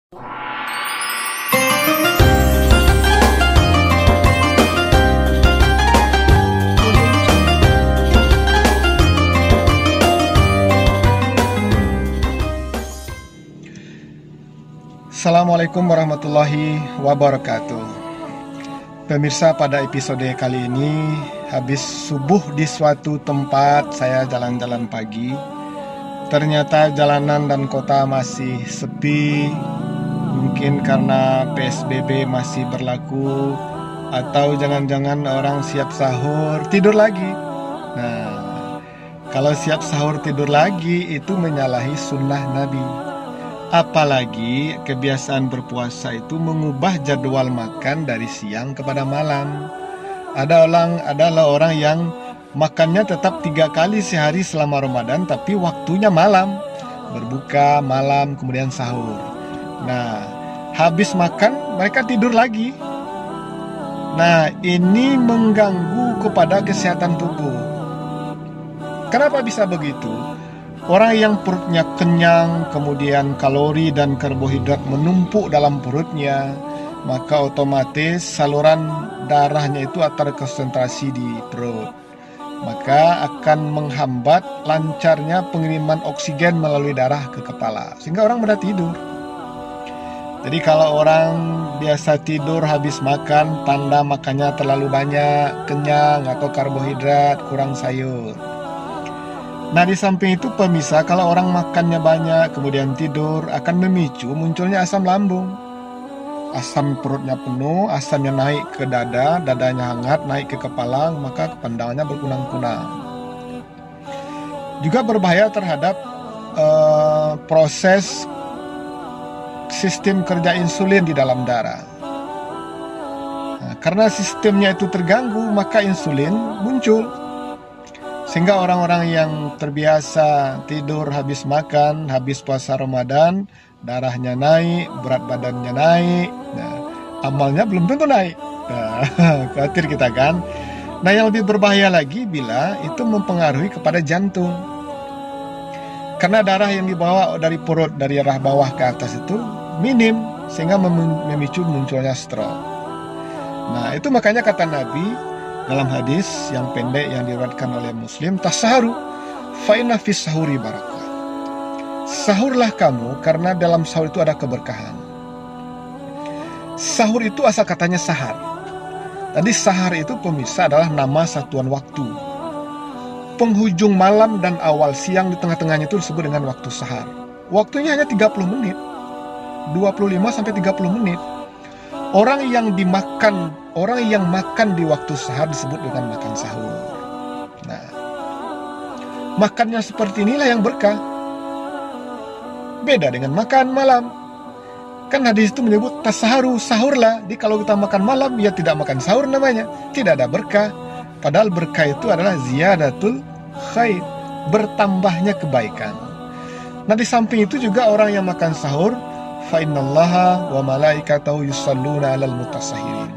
Assalamualaikum warahmatullahi wabarakatuh. Pemirsa, pada episode kali ini habis subuh di suatu tempat saya jalan-jalan pagi. Ternyata jalanan dan kota masih sepi. Mungkin karena PSBB masih berlaku, atau jangan-jangan orang siap sahur tidur lagi. Nah, kalau siap sahur tidur lagi itu menyalahi sunnah Nabi. Apalagi kebiasaan berpuasa itu mengubah jadwal makan dari siang kepada malam. Adalah orang yang makannya tetap 3 kali sehari selama Ramadan, tapi waktunya malam. Berbuka malam, kemudian sahur. Nah, habis makan mereka tidur lagi. Nah, ini mengganggu kepada kesehatan tubuh. Kenapa bisa begitu? Orang yang perutnya kenyang, kemudian kalori dan karbohidrat menumpuk dalam perutnya, maka otomatis saluran darahnya itu terkonsentrasi di perut. Maka akan menghambat lancarnya pengiriman oksigen melalui darah ke kepala, sehingga orang mudah tidur. Jadi kalau orang biasa tidur habis makan, tanda makannya terlalu banyak, kenyang atau karbohidrat, kurang sayur. Nah, di samping itu pemirsa, kalau orang makannya banyak kemudian tidur akan memicu munculnya asam lambung. Asam perutnya penuh, asamnya naik ke dada, dadanya hangat, naik ke kepala, maka pandangannya berkunang-kunang. Juga berbahaya terhadap proses sistem kerja insulin di dalam darah. Nah, karena sistemnya itu terganggu, maka insulin muncul. Sehingga orang-orang yang terbiasa tidur habis makan, habis puasa Ramadan, darahnya naik, berat badannya naik, nah, amalnya belum tentu naik. Nah, khawatir kita kan. Nah, yang lebih berbahaya lagi bila itu mempengaruhi kepada jantung. Karena darah yang dibawa dari perut, dari arah bawah ke atas itu minim, sehingga memicu munculnya stroke. Nah, itu makanya kata Nabi dalam hadis yang pendek yang diriwayatkan oleh Muslim, tasaharu fa inna fis sahuri barakah. Sahurlah kamu karena dalam sahur itu ada keberkahan. Sahur itu asal katanya sahar. Tadi sahar itu pemirsa adalah nama satuan waktu. Penghujung malam dan awal siang di tengah-tengahnya itu disebut dengan waktu sahar. Waktunya hanya 30 menit. 25 sampai 30 menit. Orang yang makan di waktu sahar disebut dengan makan sahur. Nah, makannya seperti inilah yang berkah. Beda dengan makan malam. Kan hadis itu menyebut tasaharu, sahurlah. Jadi kalau kita makan malam, ya tidak makan sahur namanya. Tidak ada berkah. Padahal berkah itu adalah ziyadatul khair, bertambahnya kebaikan. Nah, di samping itu juga orang yang makan sahur, fa innallaha wa malaikatahu yusalluna 'alal mutasahhirin.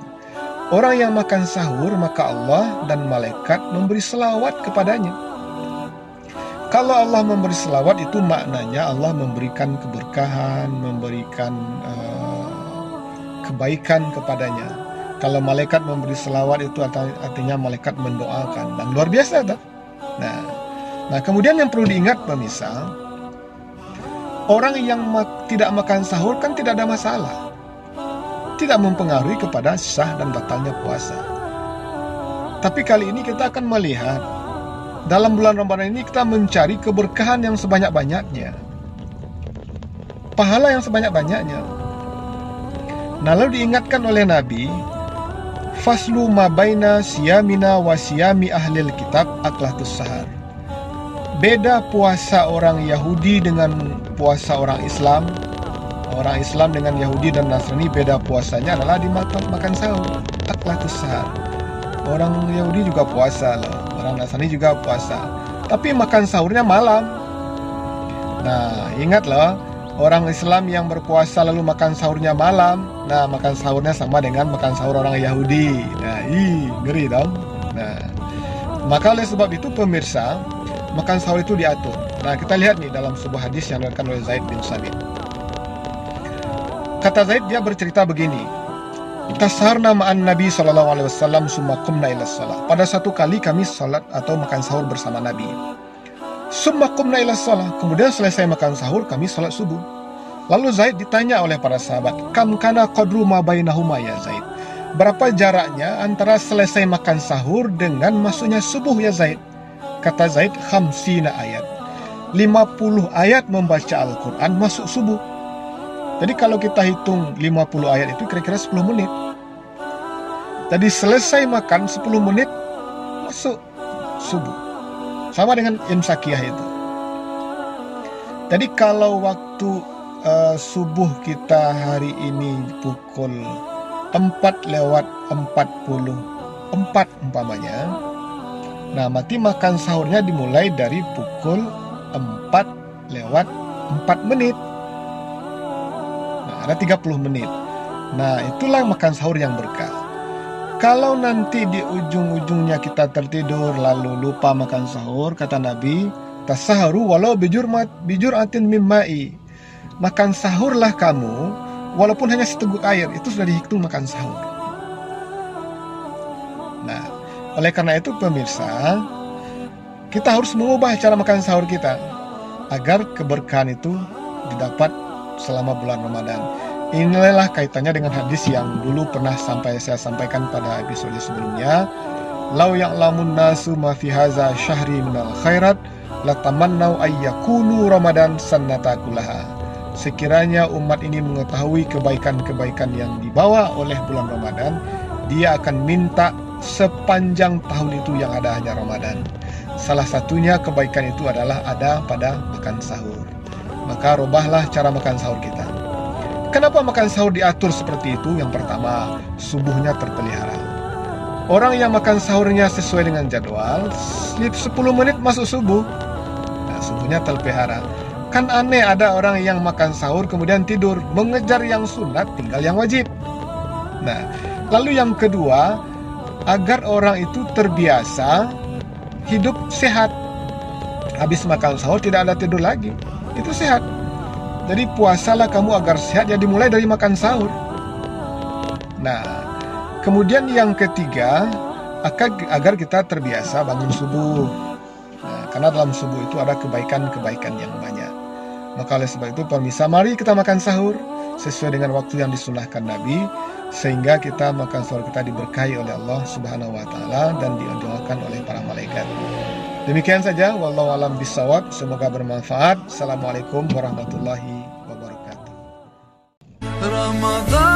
Orang yang makan sahur, maka Allah dan malaikat memberi selawat kepadanya. Kalau Allah memberi selawat, itu maknanya Allah memberikan keberkahan, memberikan kebaikan kepadanya. Kalau malaikat memberi selawat, itu artinya malaikat mendoakan. Dan luar biasa tak? Nah, kemudian yang perlu diingat pemirsa, orang yang tidak makan sahur kan tidak ada masalah. Tidak mempengaruhi kepada sah dan batalnya puasa. Tapi kali ini kita akan melihat, dalam bulan Ramadan ini kita mencari keberkahan yang sebanyak-banyaknya, pahala yang sebanyak-banyaknya. Nah, lalu diingatkan oleh Nabi, faslu ma baina siyamina wa siyami ahlil kitab aklatus sahar. Beda puasa orang Yahudi dengan puasa orang Islam. Orang Islam dengan Yahudi dan Nasrani beda puasanya adalah di makan sahur, aklatus sahar. Orang Yahudi juga puasa loh, orang Nasrani juga puasa, tapi makan sahurnya malam. Nah, ingat loh, orang Islam yang berpuasa lalu makan sahurnya malam, nah makan sahurnya sama dengan makan sahur orang Yahudi. Nah, ngeri dong. Nah, maka oleh sebab itu pemirsa, makan sahur itu diatur. Nah, kita lihat nih dalam sebuah hadis yang diriwayatkan oleh Zaid bin Sabit. Kata Zaid, dia bercerita begini, tasaharna ma'an Nabi SAW summa qumna ila shalah. Pada satu kali kami salat atau makan sahur bersama Nabi. Summa qumna ila shalah. Kemudian selesai makan sahur, kami salat subuh. Lalu Zaid ditanya oleh para sahabat, kam kana qadru ma bainahuma ya Zaid? Berapa jaraknya antara selesai makan sahur dengan masuknya subuh ya Zaid? Kata Zaid, khamsina ayat. 50 ayat membaca Al-Quran masuk subuh. Jadi kalau kita hitung 50 ayat itu kira-kira 10 menit. Jadi selesai makan 10 menit masuk subuh. Sama dengan imsakiyah itu. Jadi kalau waktu subuh kita hari ini pukul 4:44 umpamanya. Nah, berarti makan sahurnya dimulai dari pukul 4:04. Nah, ada 30 menit. Nah, itulah makan sahur yang berkah. Kalau nanti di ujung-ujungnya kita tertidur lalu lupa makan sahur, kata Nabi, tasaharu walau bijur'atin mimma'i. Makan sahurlah kamu walaupun hanya seteguk air, itu sudah dihitung makan sahur. Nah, oleh karena itu pemirsa, kita harus mengubah cara makan sahur kita agar keberkahan itu didapat selama bulan Ramadan. Inilah kaitannya dengan hadis yang dulu pernah saya sampaikan pada episode sebelumnya. Lau ya'lamun nasu ma fi hadza syahri minal khairat latamannau ayyakunu Ramadan sannata kullaha. Sekiranya umat ini mengetahui kebaikan-kebaikan yang dibawa oleh bulan Ramadan, dia akan minta sepanjang tahun itu yang ada hanya Ramadan. Salah satunya kebaikan itu adalah ada pada makan sahur. Maka rubahlah cara makan sahur kita. Kenapa makan sahur diatur seperti itu? Yang pertama, subuhnya terpelihara. Orang yang makan sahurnya sesuai dengan jadwal, 10 menit masuk subuh. Nah, subuhnya terpelihara. Kan aneh ada orang yang makan sahur kemudian tidur, mengejar yang sunat tinggal yang wajib. Nah, lalu yang kedua, agar orang itu terbiasa hidup sehat. Habis makan sahur tidak ada tidur lagi, itu sehat. Jadi puasalah kamu agar sehat, ya dimulai dari makan sahur. Nah, kemudian yang ketiga, agar kita terbiasa bangun subuh. Nah, karena dalam subuh itu ada kebaikan-kebaikan yang banyak. Maka oleh sebab itu pemirsa, mari kita makan sahur sesuai dengan waktu yang disunahkan Nabi, sehingga kita makan sahur kita diberkahi oleh Allah Subhanahu wa taala dan didoakan oleh para malaikat. Demikian saja, wallahu alam bisawab, semoga bermanfaat. Assalamualaikum warahmatullahi wabarakatuh. Ramadan